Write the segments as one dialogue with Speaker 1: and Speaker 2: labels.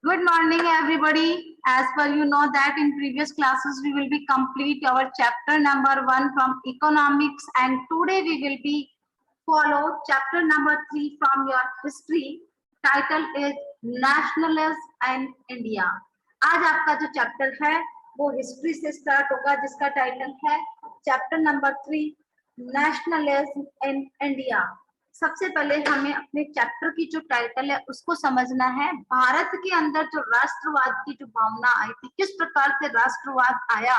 Speaker 1: Good morning, everybody. As per you know that in previous classes we will be complete our chapter number 1 from economics, and today we will be follow chapter number 3 from your history. Title is Nationalism and India. आज आपका जो chapter है वो history से start होगा, जिसका title है chapter number 3 nationalism in India. सबसे पहले हमें अपने चैप्टर की जो टाइटल है उसको समझना है। भारत के अंदर जो राष्ट्रवाद की जो भावना आई थी, किस प्रकार से राष्ट्रवाद आया,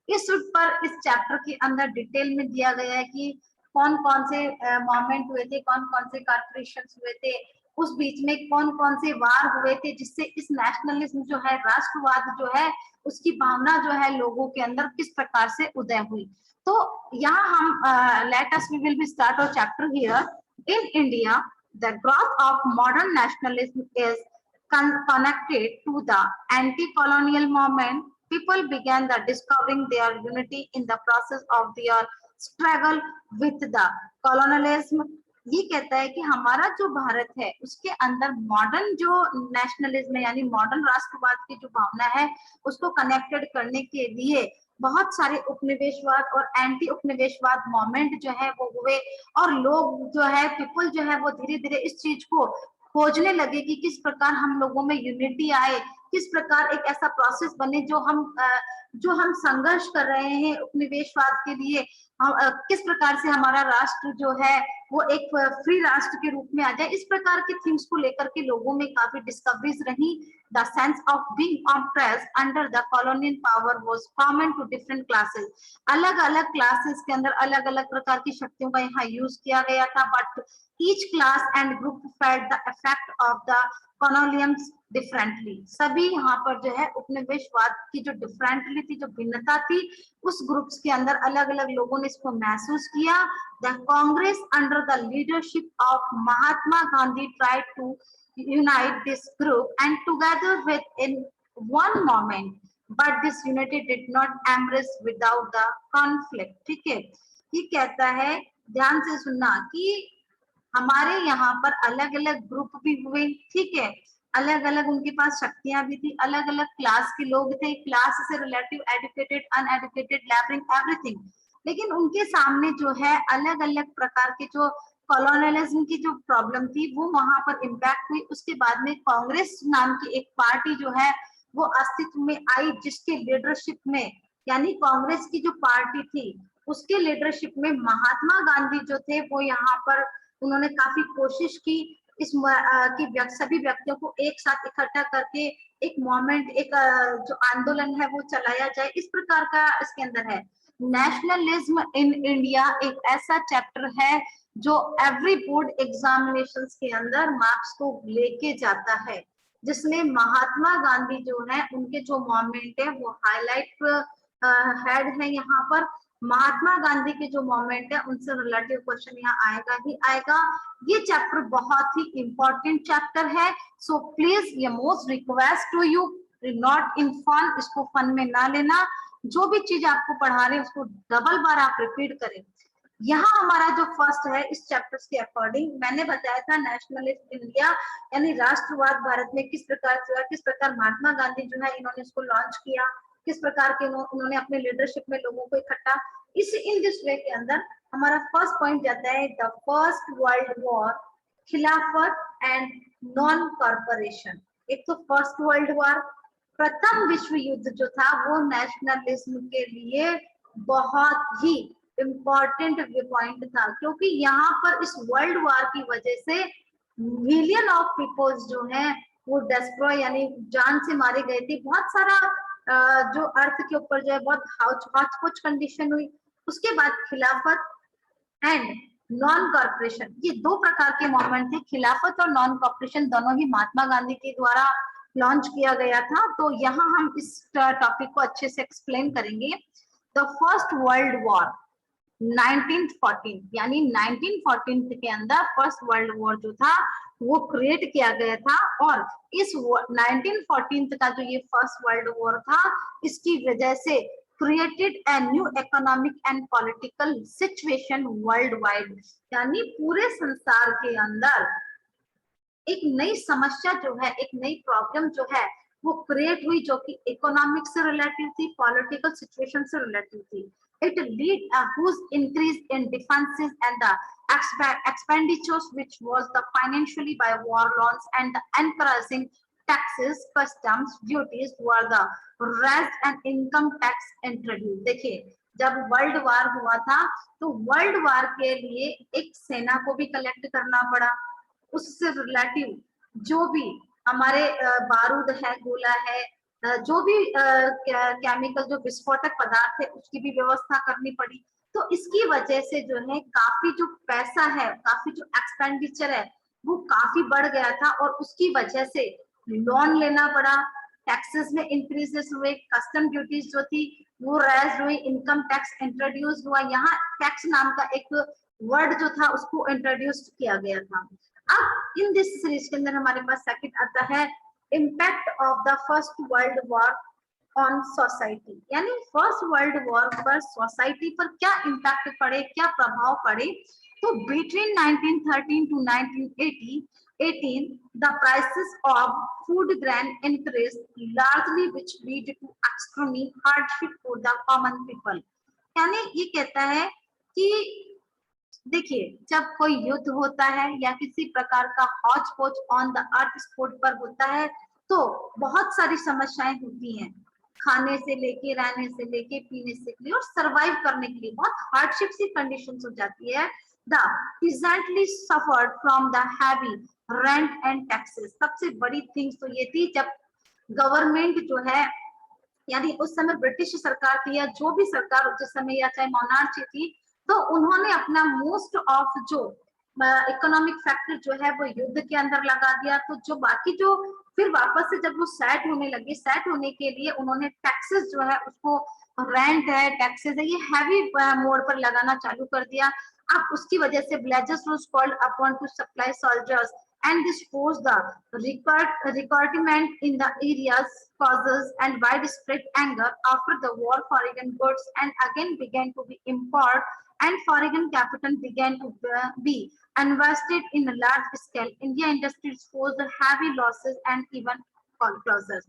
Speaker 1: इस पर इस चैप्टर के अंदर डिटेल में दिया गया है कि कौन कौन से मूवमेंट हुए थे, कौन कौन से कॉर्पोरेशन हुए थे, उस बीच में कौन कौन से वार हुए थे, जिससे इस नेशनलिज्म जो है, राष्ट्रवाद जो है, उसकी भावना जो है लोगों के अंदर किस प्रकार से उदय हुई। तो यहाँ हम let us we will be start our chapter here. In India, the growth of modern nationalism is connected to the anti-colonial movement. People began discovering their unity in the process of their struggle with the colonialism. ये कहता है कि हमारा जो भारत है उसके अंदर modern जो नेशनलिज्म है, यानी मॉडर्न राष्ट्रवाद की जो भावना है, उसको कनेक्टेड करने के लिए बहुत सारे उपनिवेशवाद और एंटी उपनिवेशवाद मूवमेंट जो है वो हुए, और लोग जो है, पीपल जो है, वो धीरे धीरे इस चीज को खोजने लगे कि किस प्रकार हम लोगों में यूनिटी आए, किस प्रकार एक ऐसा प्रोसेस बने जो हम संघर्ष कर रहे हैं उपनिवेशवाद के लिए, किस प्रकार से हमारा राष्ट्र जो है वो एक फ्री राष्ट्र के रूप में आ जाए। इस प्रकार के थीम्स को लेकर के लोगों में काफी डिस्कवरीज रही। The sense of being oppressed under the colonial power was common to different classes. अलग अलग क्लासेस के अंदर अलग अलग प्रकार की शक्तियों का यहाँ यूज किया गया था, but each class and group felt the effect of the colonialism differently. सभी यहाँ पर जो है उपनिवेशवाद की जो डिफरेंटली थी, जो भिन्नता थी, उस ग्रुप्स के अंदर अलग अलग लोगों ने इसको महसूस किया। The Congress under the leadership of Mahatma Gandhi tried to unite this group and together with in one moment, but this unity did not embrace without the conflict. ठीक है, ये कहता है, ध्यान से सुनना, कि हमारे यहाँ पर अलग अलग ग्रुप भी हुए, ठीक है, अलग अलग उनके पास शक्तियां भी थी, अलग अलग क्लास के लोग थे, क्लास से relative, educated, uneducated, labouring, everything, लेकिन उनके सामने जो है अलग अलग प्रकार के जो कॉलोनियलिज्म की जो प्रॉब्लम थी वो वहां पर इम्पैक्ट हुई। उसके बाद में कांग्रेस नाम की एक पार्टी जो है वो अस्तित्व में आई, जिसके लीडरशिप में, यानी कांग्रेस की जो पार्टी थी उसके लीडरशिप में महात्मा गांधी जो थे वो यहाँ पर उन्होंने काफी कोशिश की इस कि सभी व्यक्तियों को एक साथ इकट्ठा करके एक मूवमेंट, एक जो आंदोलन है वो चलाया जाए। इस प्रकार का इसके अंदर है। नेशनलिज्म इन इंडिया एक ऐसा चैप्टर है जो एवरी बोर्ड एग्जामिनेशंस के अंदर मार्क्स को लेके जाता है, जिसमें महात्मा गांधी जो है उनके जो मूवमेंट है वो हाईलाइट हेड है। यहाँ पर महात्मा गांधी के जो मूवमेंट है उनसे रिलेटिव क्वेश्चन यहाँ आएगा ही आएगा। ये चैप्टर बहुत ही इंपॉर्टेंट चैप्टर है, सो प्लीज ये most request to you, not in fun, इसको फन में ना लेना। जो भी चीज आपको पढ़ा रहे हैं उसको डबल बार आप रिपीट करें। यहाँ हमारा जो फर्स्ट है इस चैप्टर्स के अकॉर्डिंग, मैंने बताया था नेशनलिस्ट इंडिया यानी राष्ट्रवाद भारत में किस प्रकार से, किस प्रकार महात्मा गांधी जो है इन्होंने इसको लॉन्च किया, किस प्रकार के उन्होंने अपने लीडरशिप में लोगों को इकट्ठा, इस इन दिस वे के अंदर हमारा फर्स्ट पॉइंट जाता है द फर्स्ट वर्ल्ड वॉर, खिलाफत एंड नॉन कॉर्पोरेशन। एक तो फर्स्ट वर्ल्ड वॉर, प्रथम विश्व युद्ध जो था वो नेशनलिज्म के लिए बहुत ही इम्पोर्टेंट पॉइंट था, क्योंकि यहाँ पर इस वर्ल्ड वॉर की वजह से मिलियन ऑफ पीपल्स जो हैं वो डिस्ट्रॉय यानी जान से मारे गए थे। बहुत सारा जो अर्थ के ऊपर जो है बहुत हौच-पौच कंडीशन हुई। उसके बाद खिलाफत एंड नॉन कॉर्पोरेशन, ये दो प्रकार के मूवमेंट थे। खिलाफत और नॉन कॉर्पोरेशन दोनों ही महात्मा गांधी के द्वारा लॉन्च किया गया था। तो यहाँ हम इस टॉपिक को अच्छे से एक्सप्लेन करेंगे। द फर्स्ट वर्ल्ड वॉर 1914 यानी 1914 के अंदर फर्स्ट वर्ल्ड वॉर जो था वो क्रिएट किया गया था, और इस 1914 का जो ये फर्स्ट वर्ल्ड वॉर था इसकी वजह से created a new economic and political situation world wide, यानी पूरे संसार के अंदर एक नई समस्या जो है, एक नई प्रॉब्लम जो है वो क्रिएट हुई, जो कि इकोनॉमिक्स से रिलेटेड थी, पॉलिटिकल सिचुएशन से रिलेटेड थी. It lead a huge increase in defenses and the expenditures, which was the financially by war loans and the encouraging taxes, customs, duties were the raised and income tax introduced. देखिए, जब world war हुआ था तो world war के लिए एक सेना को भी कलेक्ट करना पड़ा, उससे रिलेटिव जो भी हमारे बारूद है, गोला है, जो भी केमिकल जो विस्फोटक पदार्थ है उसकी भी व्यवस्था करनी पड़ी. तो इसकी वजह से जो है काफी जो पैसा है, काफी जो एक्सपेंडिचर है वो काफी बढ़ गया था, और उसकी वजह से लोन लेना पड़ा, टैक्सेस में इंक्रीजेस हुए, कस्टम ड्यूटीज जो थी वो रेज हुई, इनकम टैक्स इंट्रोड्यूस हुआ. यहाँ टैक्स नाम का एक वर्ड जो था उसको इंट्रोड्यूस किया गया था. अब इन दिस सीरीज के अंदर हमारे पास सेकंड आता है impact of the first world war on society, यानी फर्स्ट वर्ल्ड वॉर पर सोसाइटी पर क्या इम्पैक्ट पड़े, क्या प्रभाव पड़े. तो between 1913 to 1918 the prices of food grain increased largely, which lead to extreme hardship for the common people. यानी ये कहता है कि देखिए, जब कोई युद्ध होता है या किसी प्रकार का हौच पौच ऑन द अर्थ स्पोर्ट पर होता है तो बहुत सारी समस्याएं होती हैं, खाने से लेके, रहने से लेके, पीने से लेके और सरवाइव करने के लिए बहुत हार्डशिप सी कंडीशंस हो जाती है. The presently suffered from the heavy rent and taxes. सबसे बड़ी थिंग्स तो ये थी जब गवर्नमेंट जो है, यानी उस समय ब्रिटिश सरकार थी या जो भी सरकार उस समय या चाहे मोनार्ची थी, तो उन्होंने अपना मोस्ट ऑफ जो इकोनॉमिक फैक्टर जो है वो युद्ध के अंदर लगा दिया. तो जो बाकी जो फिर वापस से जब वो सेट होने लगे, सेट होने के लिए उन्होंने टैक्सेस जो है उसको, रेंट है, टैक्सेस है, ये हैवी मोड पर लगाना चालू कर दिया. अब उसकी वजह से villages was called upon two supply soldiers and this forced the recruitment in the areas causes and widespread anger. After the war, foreign goods and again began to be imported and foreign capital began to be invested in a large scale. India industries posed heavy losses and even closures.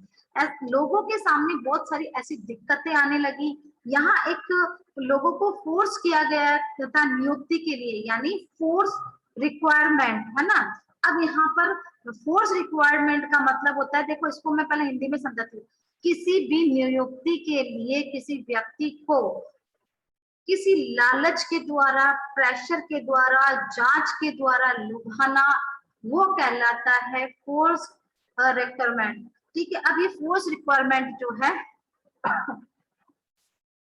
Speaker 1: लोगों के सामने बहुत सारी ऐसी दिक्कतें आने लगी. यहाँ एक लोगों को फोर्स किया गया तथा नियुक्ति के लिए, यानी फोर्स रिक्वायरमेंट है ना. अब यहाँ पर फोर्स रिक्वायरमेंट का मतलब होता है, देखो इसको मैं पहले हिंदी में समझाती हूँ. किसी भी नियुक्ति के लिए किसी व्यक्ति को किसी लालच के द्वारा, प्रेशर के द्वारा, जांच के द्वारा लुभाना, वो कहलाता है फोर्स रिक्वायरमेंट. ठीक है. अब ये फोर्स रिक्वायरमेंट जो है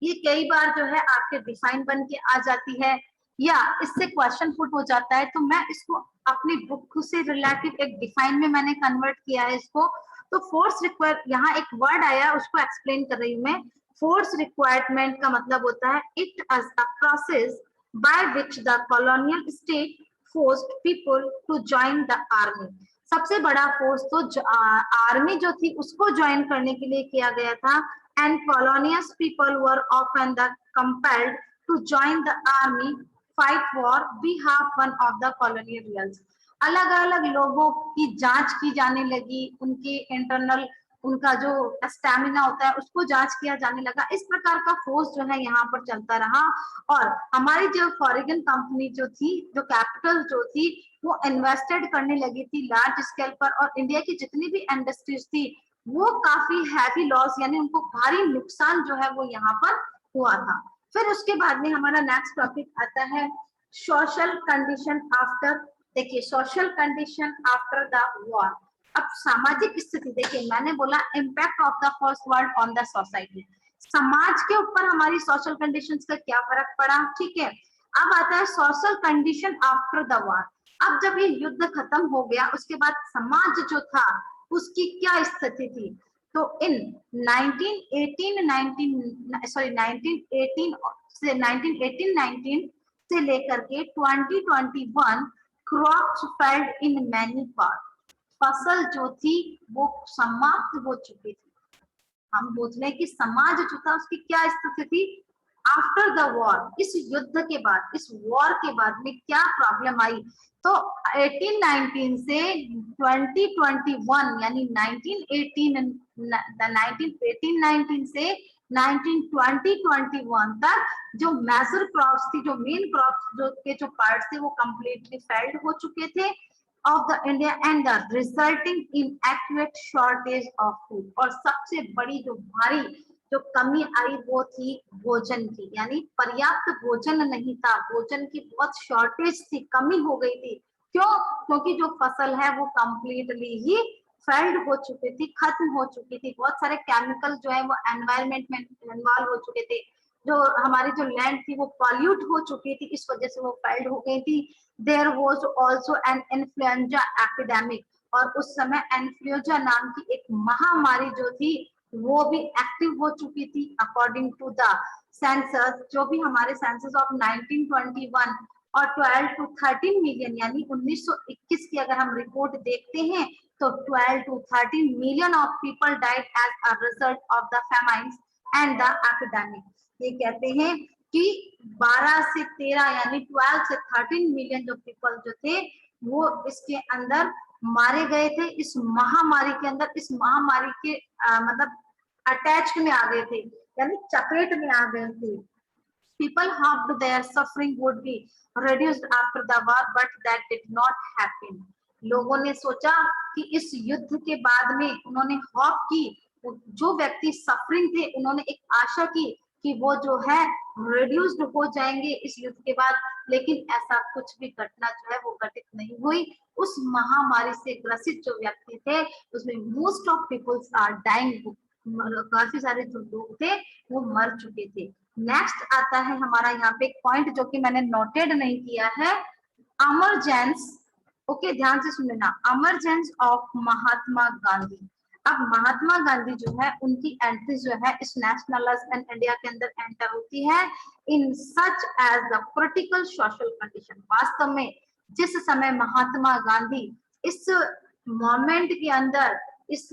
Speaker 1: ये कई बार जो है आपके डिफाइन बन के आ जाती है या इससे क्वेश्चन पुट हो जाता है. तो मैं इसको अपनी बुक से रिलेटिव एक डिफाइन में मैंने कन्वर्ट किया है इसको. तो फोर्स रिक्वायर, यहाँ एक वर्ड आया उसको एक्सप्लेन कर रही हूँ मैं. फोर्स रिक्वायरमेंट का मतलब होता है it as a process by which the colonial state forced people to join the army. सबसे बड़ा फोर्स तो आर्मी जो थी उसको ज्वाइन करने के लिए किया गया था. And colonial people were often compelled to join the army, fight for behalf one of the colonial rulers. अलग अलग लोगों की जांच की जाने लगी, उनके इंटरनल, उनका जो स्टैमिना होता है उसको जांच किया जाने लगा. इस प्रकार का फोर्स जो है यहाँ पर चलता रहा. और हमारी जो फॉरेन कंपनी जो थी, जो कैपिटल जो थी वो इन्वेस्टेड करने लगी थी लार्ज स्केल पर, और इंडिया की जितनी भी इंडस्ट्रीज थी वो काफी हैवी लॉस, यानी उनको भारी नुकसान जो है वो यहाँ पर हुआ था. फिर उसके बाद में हमारा नेक्स्ट टॉपिक आता है सोशल कंडीशन आफ्टर. देखिए, social condition after the war. अब सामाजिक स्थिति, देखिए मैंने बोला impact of the first world on the society. समाज के ऊपर हमारी सोशल कंडीशंस का क्या फर्क पड़ा. ठीक है. अब आता है social condition after the war. अब जब ये युद्ध खत्म हो गया उसके बाद समाज जो था उसकी क्या स्थिति थी. तो इन 1918 से 1919 से लेकर के 2021 crops failed in many part. फसल जो थी वो समाप्त हो चुकी थी. हम बोलते हैं कि समाज जो था उसकी क्या स्थिति थी, आफ्टर द वॉर, इस युद्ध के बाद, इस वॉर के बाद में क्या प्रॉब्लम आई, तो 1819 से 2021 यानी 1819 से 1921 तक जो मेजर क्रॉप्स थी, जो मेन क्रॉप्स जो के जो पार्ट्स थे वो कंप्लीटली फेल्ड हो चुके थे of the India and the resulting in accurate shortage of food. और सबसे बड़ी जो भारी जो कमी आई वो थी भोजन की, यानी पर्याप्त भोजन नहीं था, भोजन की बहुत शॉर्टेज थी, कमी हो गई थी। क्यों? क्योंकि जो फसल है वो कंप्लीटली ही फेल्ड हो चुकी थी, खत्म हो चुकी थी, बहुत सारे केमिकल जो है वो एनवायरमेंट में इन्वॉल्व हो चुके थे, जो हमारी जो लैंड थी वो पॉल्यूट हो चुकी थी, इस वजह से वो फेल्ड हो गई थी। There was also an influenza epidemic, और उस समय इन्फ्लुएंजा नाम की एक महामारी जो थी वो भी एक्टिव हो चुकी थी। अकॉर्डिंग टू द सेंसस, जो भी हमारे सेंसस ऑफ 1921 और 12 to 13 मिलियन यानी 1921 की अगर हम रिपोर्ट देखते हैं तो 12 to 13 million of people died as a result of the famines and the epidemic. ये कहते हैं कि 12 से 13 यानी 12 से 13 मिलियन जो पीपल जो थे वो इसके अंदर मारे गए थे, इस महामारी के अंदर, इस महामारी के मतलब अटैच में आ गए थे, यानी चपेट में आ गए थे। People hoped their suffering would be reduced after the war, but that did not happen. लोगों ने सोचा कि इस युद्ध के बाद में, उन्होंने होप की, जो व्यक्ति सफरिंग थे उन्होंने एक आशा की कि वो जो है रिड्यूस्ड हो जाएंगे इस युद्ध के बाद, लेकिन ऐसा कुछ भी घटना जो है वो घटित नहीं हुई। उस महामारी से ग्रसित जो व्यक्ति थे उसमें most of peoples are dying, काफी सारे जो लोग थे वो मर चुके थे। नेक्स्ट आता है हमारा यहाँ पे एक पॉइंट जो कि मैंने नोटेड नहीं किया है, अमरजेंस। ओके, ध्यान से सुन लेना, अमरजेंस ऑफ महात्मा गांधी। अब महात्मा गांधी जो है उनकी एंट्री जो है इस नेशनलिज्म इंडिया के अंदर एंटर होती है in such as the critical social condition. वास्तव में जिस समय महात्मा गांधी इस मोमेंट के अंदर इस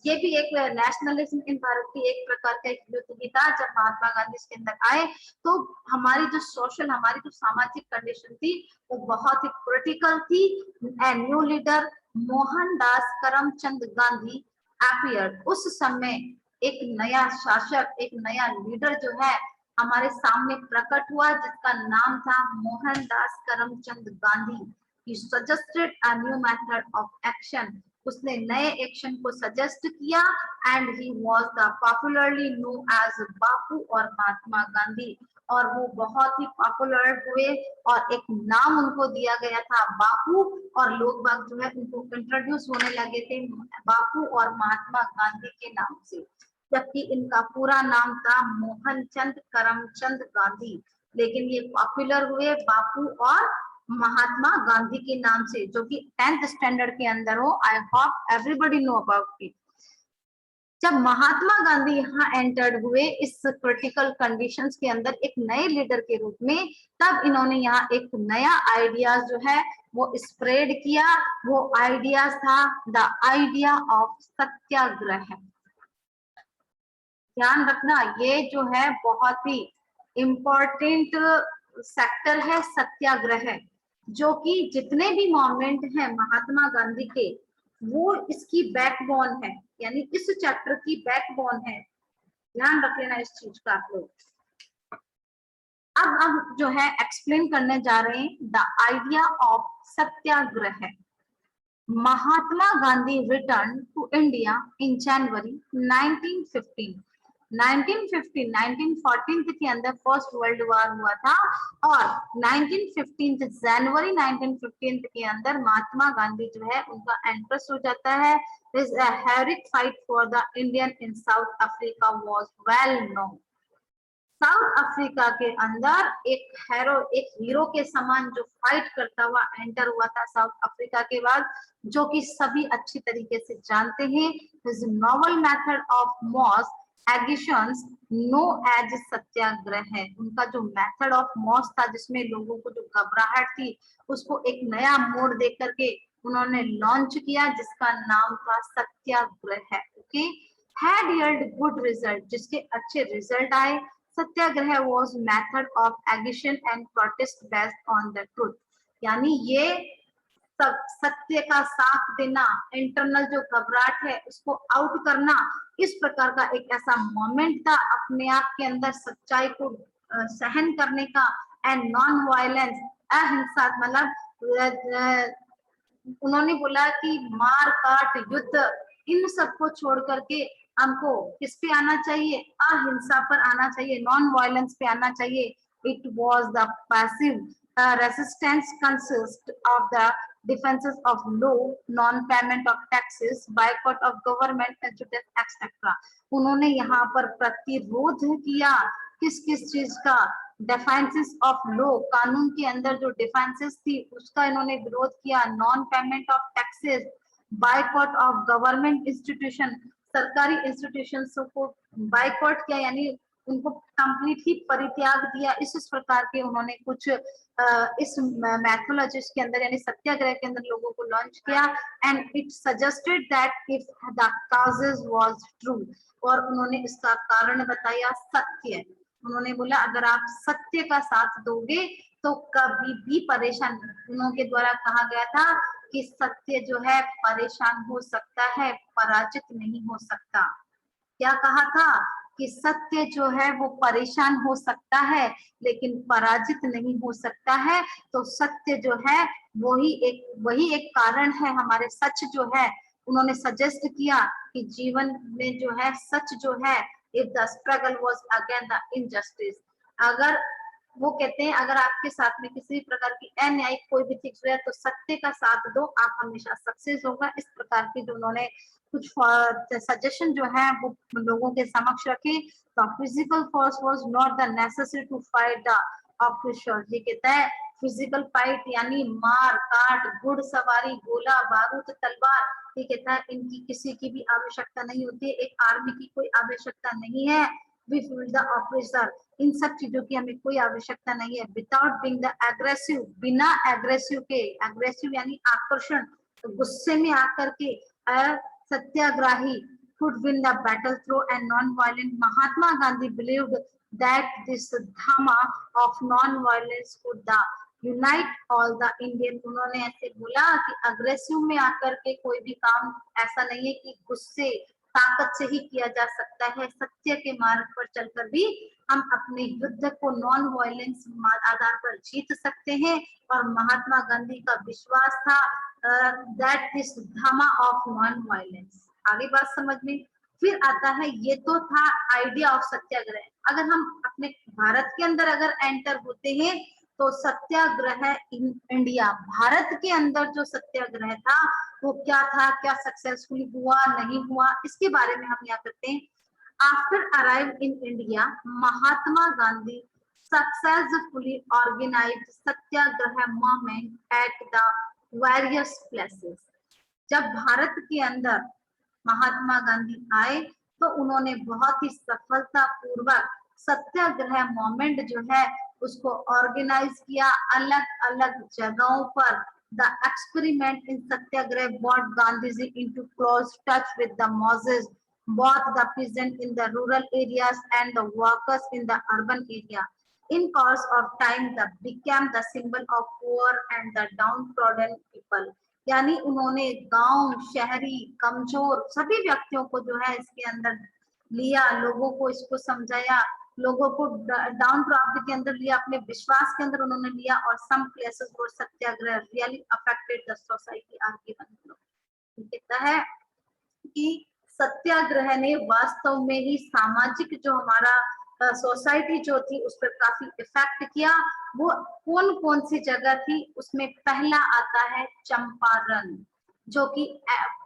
Speaker 1: ये भी एक नेशनलिज्म इन भारत की एक प्रकार का युद्ध भी था। जब महात्मा गांधी इसके अंदर आए तो हमारी जो सोशल, हमारी जो सामाजिक कंडीशन थी वो बहुत ही क्रिटिकल थी। And new leader Mohandas Karamchand Gandhi appeared. उस समय एक नया शासक, एक नया लीडर जो है हमारे सामने प्रकट हुआ, जिसका नाम था Mohandas Karamchand Gandhi. He suggested a new method of action. उसने नए एक्शन को सजेस्ट किया and he was the popularly known as Bapu और महात्मा गांधी। और वो बहुत ही पॉपुलर हुए और एक नाम उनको दिया गया था बापू, और लोग बाग जो है उनको इंट्रोड्यूस होने लगे थे बापू और महात्मा गांधी के नाम से, जबकि इनका पूरा नाम था मोहनचंद करमचंद गांधी। लेकिन ये पॉपुलर हुए बापू और महात्मा गांधी के नाम से, जो कि 10th स्टैंडर्ड के अंदर हो। I hope everybody know about it. जब महात्मा गांधी यहाँ एंटर्ड हुए इस क्रिटिकल कंडीशंस के अंदर एक नए लीडर के रूप में, तब इन्होंने यहाँ एक नया आइडियाज जो है वो स्प्रेड किया। वो आइडियाज था द आइडिया ऑफ सत्याग्रह। ध्यान रखना, ये जो है बहुत ही इम्पोर्टेंट सेक्टर है सत्याग्रह, जो कि जितने भी मूवमेंट हैं महात्मा गांधी के वो इसकी बैकबोन है, यानी इस चैप्टर की बैकबोन है। ध्यान रख लेना इस चीज का आप लोग। अब जो है एक्सप्लेन करने जा रहे हैं the idea of satyagraha. Mahatma Gandhi return to India in January 1915। 1914 के अंदर फर्स्ट वर्ल्ड वॉर हुआ था और 1915 जनवरी 1915 के अंदर महात्मा गांधी जो है उनका एंट्रेंस हो जाता है। This heroic fight for the Indian in south Africa was well known. South Africa के अंदर एक हीरो के समान जो फाइट करता हुआ एंटर हुआ था साउथ अफ्रीका के बाद, जो कि सभी अच्छी तरीके से जानते हैं। His novel method of mass agitations known as satyagraha है। उनका जो मेथड ऑफ मॉस था, जिसमें लोगों को जो घबराहट थी उसको एक नया मोड़ दे करके उन्होंने लॉन्च किया, जिसका नाम था satyagraha. Okay, had yield good result, जिसके अच्छे रिजल्ट आए। सत्याग्रह was method of agitation and protest based on the truth। यानी ये सब सत्य का साथ देना, इंटरनल जो घबराहट है उसको आउट करना, इस प्रकार का एक ऐसा मोमेंट था अपने आप के अंदर सच्चाई को सहन करने का। एंड नॉन वायलेंस, अहिंसा, मतलब उन्होंने बोला कि मार काट युद्ध इन सबको छोड़ करके हमको किस पे आना चाहिए, अहिंसा पर आना चाहिए, नॉन वायलेंस पे आना चाहिए। It was the passive resistance consist of the defences of law, non payment of taxes, boycott of government etcetera. उन्होंने यहाँ पर प्रतिरोध किया किस किस चीज का, डिफेंसेस ऑफ लॉ, कानून के अंदर जो डिफेंसेस थी उसका इन्होंने विरोध किया, non payment of taxes, boycott of government institution, सरकारी इंस्टीट्यूशंस को बायकॉट किया, यानी उनको कंप्लीटली परित्याग दिया। इस प्रकार के उन्होंने कुछ इस मैथोलॉजिस्ट के अंदर यानी सत्याग्रह के अंदर लोगों को लॉन्च किया। And it suggested that if the causes was true, और उन्होंने इसका कारण बताया सत्य। उन्होंने बोला अगर आप सत्य का साथ दोगे तो कभी भी परेशान, उनके द्वारा कहा गया था कि सत्य जो है परेशान हो सकता है, पराजित नहीं हो सकता। क्या कहा था कि सत्य जो है वो परेशान हो सकता है लेकिन पराजित नहीं हो सकता है। तो सत्य जो है वही एक कारण है हमारे सच जो है। उन्होंने सजेस्ट किया कि जीवन में जो है सच जो है, if the struggle was against the injustice, अगर वो कहते हैं अगर आपके साथ में किसी प्रकार की अन्याय कोई भी चीज है तो सत्य का साथ दो, आप हमेशा सक्सेस होगा। इस प्रकार की जो उन्होंने कुछ सजेशन जो है वो लोगों के समक्ष रखे। The physical force was not the necessary to fight the oppressor. ये कहता है फिजिकल फाइट यानी मार काट, घुड़सवारी, गोला बारूद, तलवार, ये कहता है इनकी किसी की भी आवश्यकता नहीं होती है, एक आर्मी की कोई आवश्यकता नहीं है। वी फील द ऑपरेसर, इन सब चीजों की हमें कोई आवश्यकता नहीं है। विदाउट बीइंग द एग्रेसिव, बिना एग्रेसिव के, एग्रेसिव यानी आकर्षण, तो गुस्से में आकर के सत्याग्रही could win the battle through and non-violent। Mahatma Gandhi believed that this dhamma of non-violence could the unite all the Indian। उन्होंने ऐसे बोला कि अग्रेसिव में आकर के कोई भी काम ऐसा नहीं है कि गुस्से ताकत से ही किया जा सकता है। सत्य के मार्ग पर चलकर भी हम अपने युद्ध को नॉन वायलेंस आधार पर जीत सकते हैं। और महात्मा गांधी का विश्वास था दैट दिस धामा ऑफ नॉन वायलेंस। आगे बात समझ में फिर आता है, ये तो था आइडिया ऑफ सत्याग्रह। अगर हम अपने भारत के अंदर अगर एंटर होते हैं तो सत्याग्रह इन इंडिया, भारत के अंदर जो सत्याग्रह था वो क्या था, क्या सक्सेसफुली हुआ नहीं हुआ, इसके बारे में हम यहाँ करते हैं। After arrive in India, Mahatma Gandhi successfully organised satyagraha movement at the various places. जब भारत के अंदर महात्मा गांधी आए तो उन्होंने बहुत ही सफलता पूर्वक सत्याग्रह मूवमेंट जो है उसको ऑर्गेनाइज किया अलग अलग जगहों पर। The experiment in Satyagraha brought Gandhiji into close touch with the masses, both the peasant in the rural areas and the workers in the urban area। In course of time, the became the symbol of poor and the downtrodden people। यानी उन्होंने गांव, शहरी, कमजोर सभी व्यक्तियों को जो है इसके अंदर लिया, लोगों को इसको समझाया, लोगों को डाउन ट्रॉड के अंदर लिया, अपने विश्वास के अंदर उन्होंने लिया। और some places for satyagraha really affected the society argument. कहता है कि सत्याग्रह ने वास्तव में ही सामाजिक जो हमारा सोसाइटी जो थी उस पर काफी इफेक्ट किया। वो कौन कौन सी जगह थी, उसमें पहला आता है चंपारण, जो कि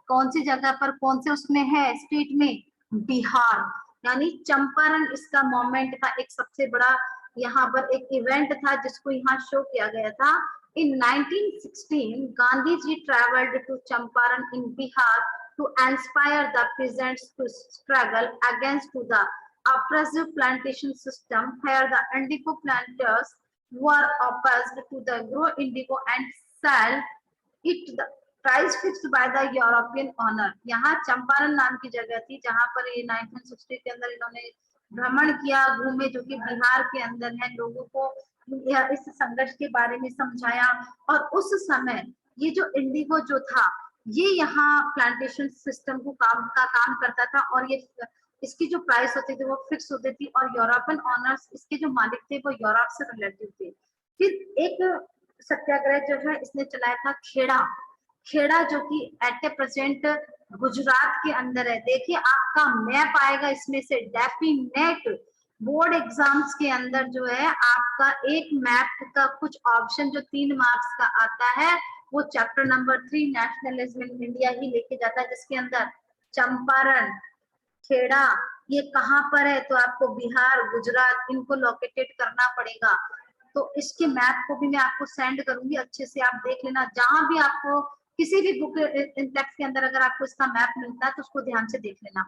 Speaker 1: कौन सी जगह पर, कौन से उसमें है स्टेट में, बिहार। यानी चंपारण इसका मोमेंट था, एक सबसे बड़ा यहाँ पर एक इवेंट था जिसको यहाँ शो किया गया था। In 1916, Gandhiji traveled to Champaran in Bihar to inspire the peasants to struggle against the oppressive plantation system, where the indigo planters were opposed to the grow indigo and sell it the price fixed by the European owner। यहाँ चंपारण नाम की जगह थी जहाँ पर ये 1960 के अंदर इन्होंने भ्रमण किया, घूमे, जो कि बिहार के अंदर है, लोगों को इस संघर्ष के बारे में समझाया। और उस समय ये जो इंडिगो जो था, ये यहाँ प्लांटेशन सिस्टम को काम करता था, और ये इसकी जो प्राइस होती थी वो फिक्स होती थी, और यूरोपियन ऑनर्स इसके जो मालिक थे वो यूरोप से रिलेटिव थे। फिर एक सत्याग्रह जो है इसने चलाया था खेड़ा, खेड़ा जो कि एट ए प्रेजेंट गुजरात के अंदर है। देखिए आपका मैप आएगा इसमें से, डेफिनेट बोर्ड एग्जाम्स के अंदर जो है आपका एक मैप का कुछ ऑप्शन जो 3 मार्क्स का आता है, वो chapter number 3 nationalism in India ही लेके जाता है, जिसके अंदर चंपारण, खेड़ा, ये कहाँ पर है, तो आपको बिहार, गुजरात, इनको लोकेटेड करना पड़ेगा। तो इसके मैप को भी मैं आपको सेंड करूंगी, अच्छे से आप देख लेना। जहां भी आपको किसी भी बुक इंडेक्स के अंदर अगर आपको इसका मैप मिलता है तो उसको ध्यान से देख लेना।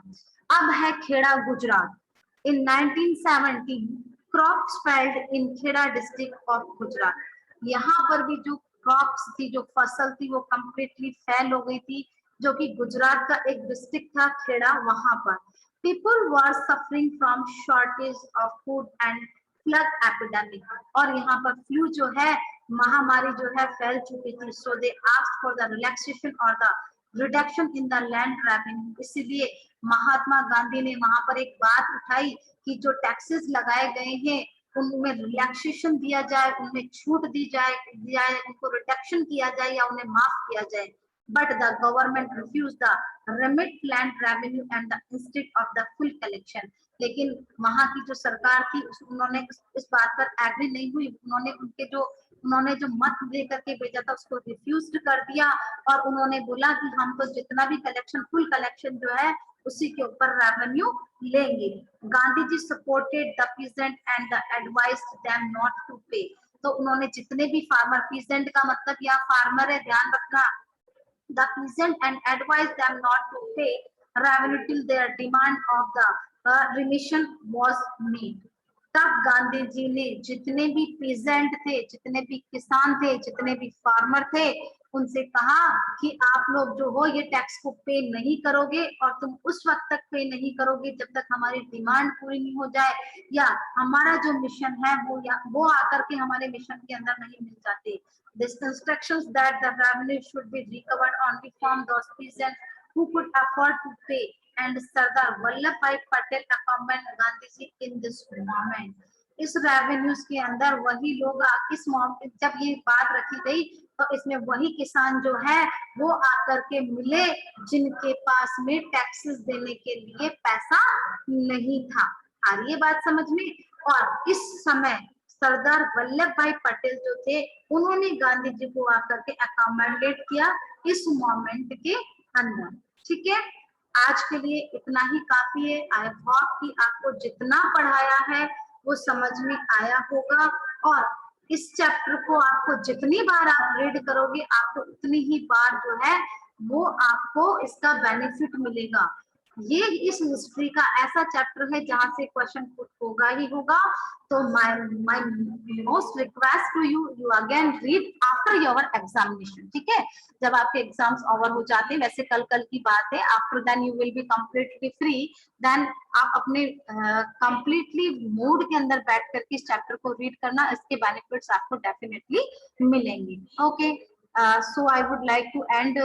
Speaker 1: अब है Kheda, Gujarat. In 1917 crops failed in Kheda district of Gujarat. यहाँ पर भी जो क्रॉप्स थी, जो फसल थी, वो कंप्लीटली फेल हो गई थी, जो कि गुजरात का एक डिस्ट्रिक्ट था खेड़ा, वहां पर people were suffering from shortage of food and flood epidemic. और यहाँ पर फ्लू जो है, महामारी जो है फैल चुकी थी। So they asked for the relaxation और the reduction in the land revenue. इसीलिए महात्मा गांधी ने वहां पर एक बात उठाई कि जो टैक्सेस लगाए गए हैं उनमें रिलैक्सेशन दिया जाए, उनमें छूट दी जाए, उनको रिडक्शन किया जाए या उन्हें माफ किया जाए। But the government refused the remit land revenue and the instead of the full collection। लेकिन वहां की जो सरकार थी उन्होंने इस बात पर एग्री नहीं हुई। उन्होंने जो मत दे करके भेजा था उसको रिफ्यूज कर दिया, और उन्होंने बोला कि हम तो जितना भी कलेक्शन, फुल कलेक्शन जो है उसी के ऊपर रेवेन्यू लेंगे। Gandhi ji supported the peasant and the advised them not to pay. तो उन्होंने जितने भी फार्मर, पीजेंट का मतलब यहाँ फार्मर है, ध्यान रखना, the peasant and advised them not to pay revenue till their demand of the remission was made। तब गांधी जी ने जितने भी पीजेंट थे, जितने भी किसान थे, जितने भी फार्मर थे, उनसे कहा कि आप लोग जो हो ये टैक्स को पे नहीं करोगे, और तुम उस वक्त तक पे नहीं करोगे जब तक हमारी डिमांड पूरी नहीं हो जाए, या हमारा जो मिशन है वो आकर के हमारे मिशन के अंदर नहीं मिल जाते। This instructions that the revenue should be recovered only from those peasants who could afford to pay, and Sardar Vallabhbhai Patel accompanied Gandhi ji in this moment। इस रेवेन्यूज के अंदर वही लोग इस जब ये बात रखी गई तो इसमें वही किसान जो है वो आकर के मिले जिनके पास में टैक्सेस देने के लिए पैसा नहीं था। आ रही है बात समझ में। और इस समय सरदार वल्लभ भाई पटेल जो थे उन्होंने गांधी जी को आकर के अकोमोडेट किया इस मोमेंट के अंदर। ठीक है, आज के लिए इतना ही काफी है। आई होप कि आपको जितना पढ़ाया है वो समझ में आया होगा, और इस चैप्टर को आपको जितनी बार आप रीड करोगे आपको उतनी ही बार जो है वो आपको इसका बेनिफिट मिलेगा। ये इस हिस्ट्री का ऐसा चैप्टर है जहां से क्वेश्चन पुट होगा ही होगा। तो my most request to you, you again read after your examination. ठीक है, जब आपके एग्जाम्स ओवर हो जाते हैं, वैसे कल की बात है, after then you will be completely free, then आप अपने कंप्लीटली मूड के अंदर बैठ करके इस चैप्टर को रीड करना, इसके बेनिफिट्स आपको डेफिनेटली मिलेंगे। Okay, so I would like to and